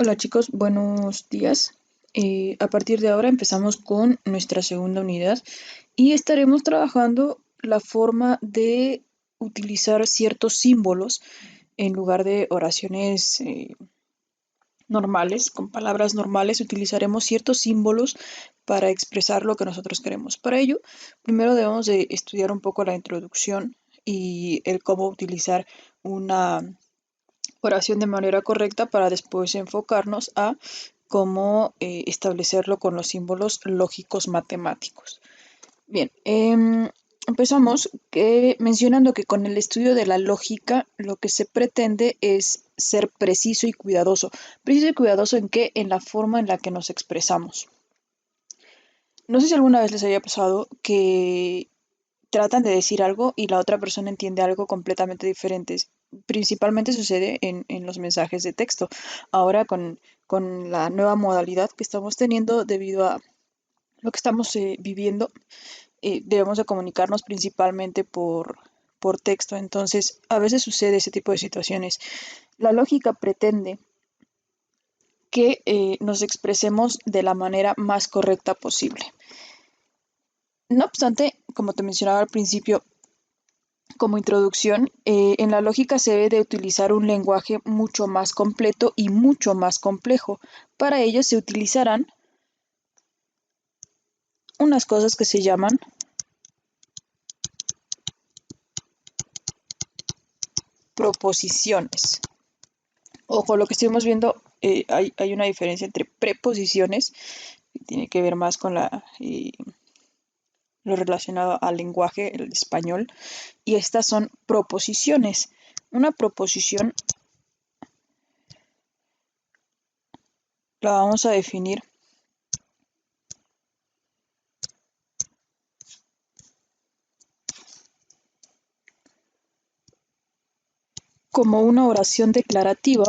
Hola chicos, buenos días. A partir de ahora empezamos con nuestra segunda unidad y estaremos trabajando la forma de utilizar ciertos símbolos en lugar de oraciones normales, con palabras normales, utilizaremos ciertos símbolos para expresar lo que nosotros queremos. Para ello, primero debemos de estudiar un poco la introducción y el cómo utilizar una oración de manera correcta para después enfocarnos a cómo establecerlo con los símbolos lógicos matemáticos. Bien, empezamos mencionando que con el estudio de la lógica lo que se pretende es ser preciso y cuidadoso. ¿Preciso y cuidadoso en qué? En la forma en la que nos expresamos. No sé si alguna vez les haya pasado que tratan de decir algo y la otra persona entiende algo completamente diferente. Principalmente sucede en los mensajes de texto. Ahora con la nueva modalidad que estamos teniendo debido a lo que estamos viviendo, debemos de comunicarnos principalmente por texto. Entonces, a veces sucede ese tipo de situaciones. La lógica pretende que nos expresemos de la manera más correcta posible. No obstante, como te mencionaba al principio, como introducción, en la lógica se debe de utilizar un lenguaje mucho más completo y mucho más complejo. Para ello se utilizarán unas cosas que se llaman proposiciones. Ojo, lo que estuvimos viendo, hay una diferencia entre preposiciones, que tiene que ver más con lo relacionado al lenguaje, el español, y estas son proposiciones. Una proposición la vamos a definir como una oración declarativa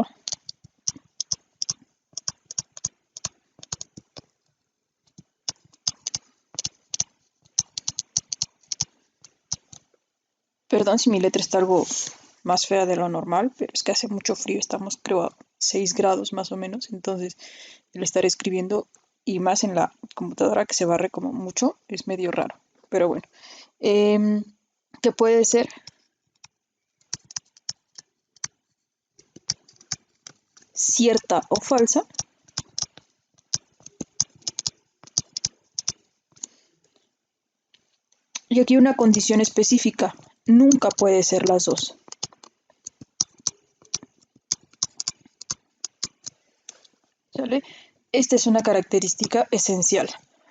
Perdón si mi letra está algo más fea de lo normal, pero es que hace mucho frío, estamos creo a 6 grados más o menos, entonces el estar escribiendo y más en la computadora que se barre como mucho es medio raro, pero bueno. Em, ¿Qué puede ser? Cierta o falsa. Y aquí una condición específica, nunca puede ser las dos. ¿Sale? Esta es una característica esencial.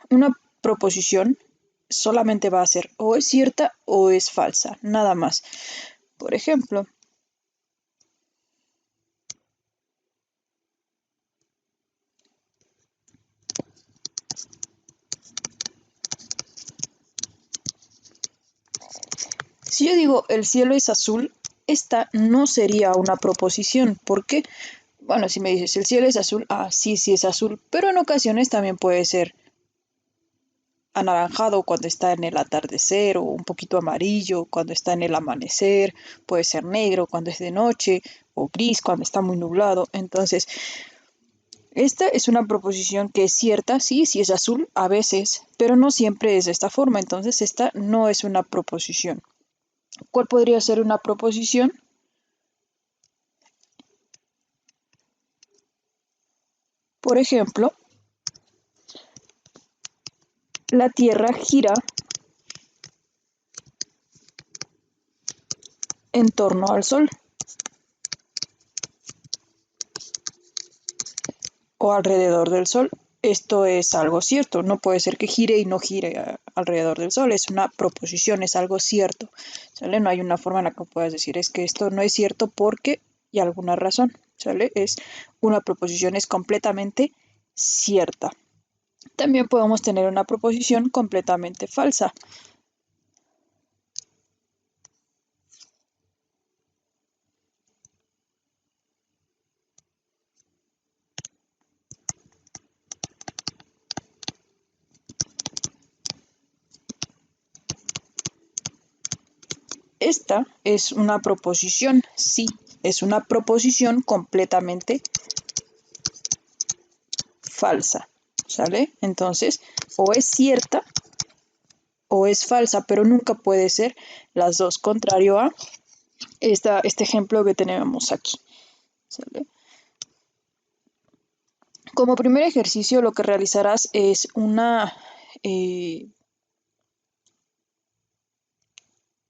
Una proposición solamente va a ser o es cierta o es falsa, nada más. Por ejemplo, si yo digo el cielo es azul, esta no sería una proposición. ¿Por qué? Bueno, si me dices el cielo es azul, sí, sí es azul, pero en ocasiones también puede ser anaranjado cuando está en el atardecer o un poquito amarillo cuando está en el amanecer, puede ser negro cuando es de noche o gris cuando está muy nublado. Entonces, esta es una proposición que es cierta, sí, sí es azul a veces, pero no siempre es de esta forma. Entonces, esta no es una proposición. ¿Cuál podría ser una proposición? Por ejemplo, la Tierra gira en torno al Sol o alrededor del Sol. Esto es algo cierto, no puede ser que gire y no gire alrededor del Sol, es una proposición, es algo cierto, ¿sale? No hay una forma en la que puedas decir es que esto no es cierto porque y alguna razón, ¿sale? Es una proposición, es completamente cierta. También podemos tener una proposición completamente falsa. Esta es una proposición, sí, es una proposición completamente falsa, ¿sale? Entonces, o es cierta o es falsa, pero nunca puede ser las dos, contrario a este ejemplo que tenemos aquí, ¿sale? Como primer ejercicio, lo que realizarás es un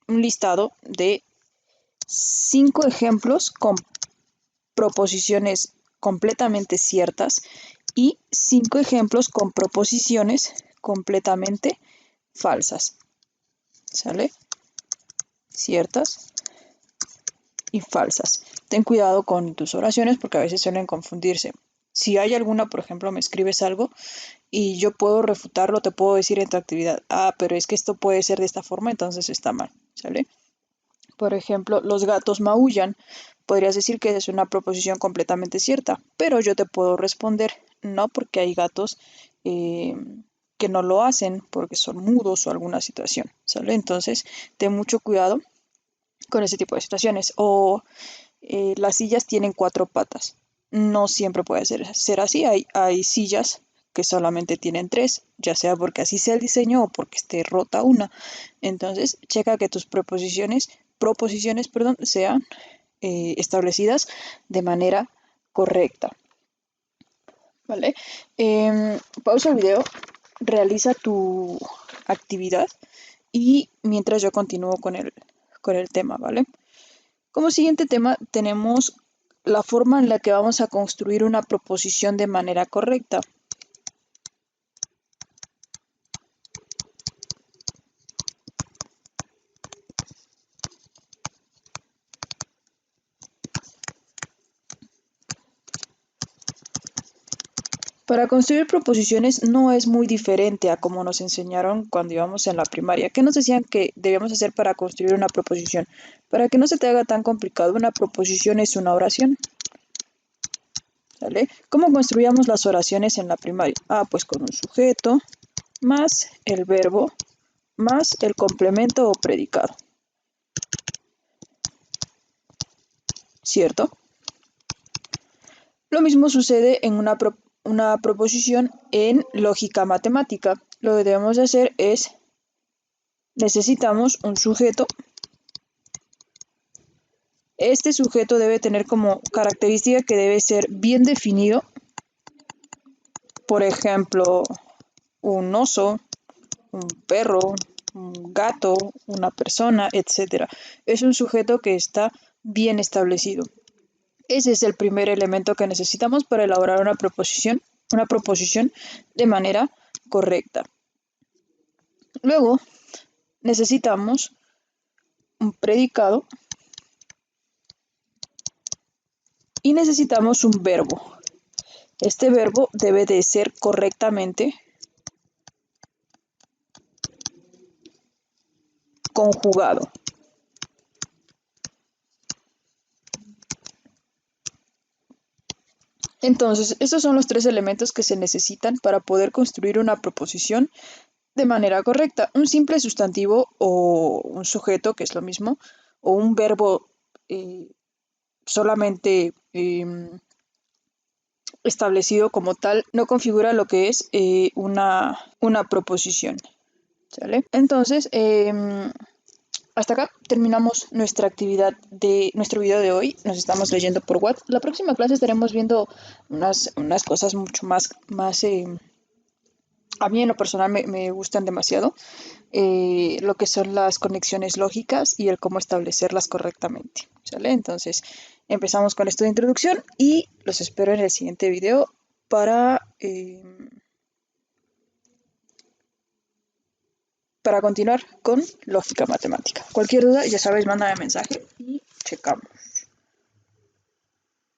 listado de 5 ejemplos con proposiciones completamente ciertas y 5 ejemplos con proposiciones completamente falsas, ¿sale? Ciertas y falsas. Ten cuidado con tus oraciones porque a veces suelen confundirse. Si hay alguna, por ejemplo, me escribes algo y yo puedo refutarlo, te puedo decir en tu actividad, pero es que esto puede ser de esta forma, entonces está mal, ¿sale? Por ejemplo, los gatos maullan. Podrías decir que es una proposición completamente cierta, pero yo te puedo responder, no, porque hay gatos que no lo hacen porque son mudos o alguna situación, ¿sale? Entonces, ten mucho cuidado con ese tipo de situaciones. O las sillas tienen 4 patas. No siempre puede ser así. Hay sillas que solamente tienen 3, ya sea porque así sea el diseño o porque esté rota una. Entonces, checa que tus proposiciones, sean establecidas de manera correcta. ¿Vale? Pausa el video, realiza tu actividad y mientras yo continúo con el tema, ¿vale? Como siguiente tema tenemos la forma en la que vamos a construir una proposición de manera correcta. Para construir proposiciones no es muy diferente a como nos enseñaron cuando íbamos en la primaria. ¿Qué nos decían que debíamos hacer para construir una proposición? Para que no se te haga tan complicado, una proposición es una oración. ¿Sale? ¿Cómo construíamos las oraciones en la primaria? Pues con un sujeto, más el verbo, más el complemento o predicado. ¿Cierto? Lo mismo sucede en una proposición en lógica matemática. Lo que debemos de hacer es, necesitamos un sujeto. Este sujeto debe tener como característica que debe ser bien definido. Por ejemplo, un oso, un perro, un gato, una persona, etc. Es un sujeto que está bien establecido. Ese es el primer elemento que necesitamos para elaborar una proposición de manera correcta. Luego, necesitamos un predicado y necesitamos un verbo. Este verbo debe de ser correctamente conjugado. Entonces, estos son los 3 elementos que se necesitan para poder construir una proposición de manera correcta. Un simple sustantivo o un sujeto, que es lo mismo, o un verbo solamente establecido como tal, no configura lo que es una proposición. ¿Sale? Entonces, hasta acá terminamos nuestra actividad de nuestro video de hoy. Nos estamos leyendo por WhatsApp. La próxima clase estaremos viendo unas cosas mucho más a mí en lo personal me gustan demasiado, lo que son las conexiones lógicas y el cómo establecerlas correctamente, ¿sale? Entonces, empezamos con esto de introducción y los espero en el siguiente video para continuar con lógica matemática. Cualquier duda, ya sabes, mándame mensaje y checamos.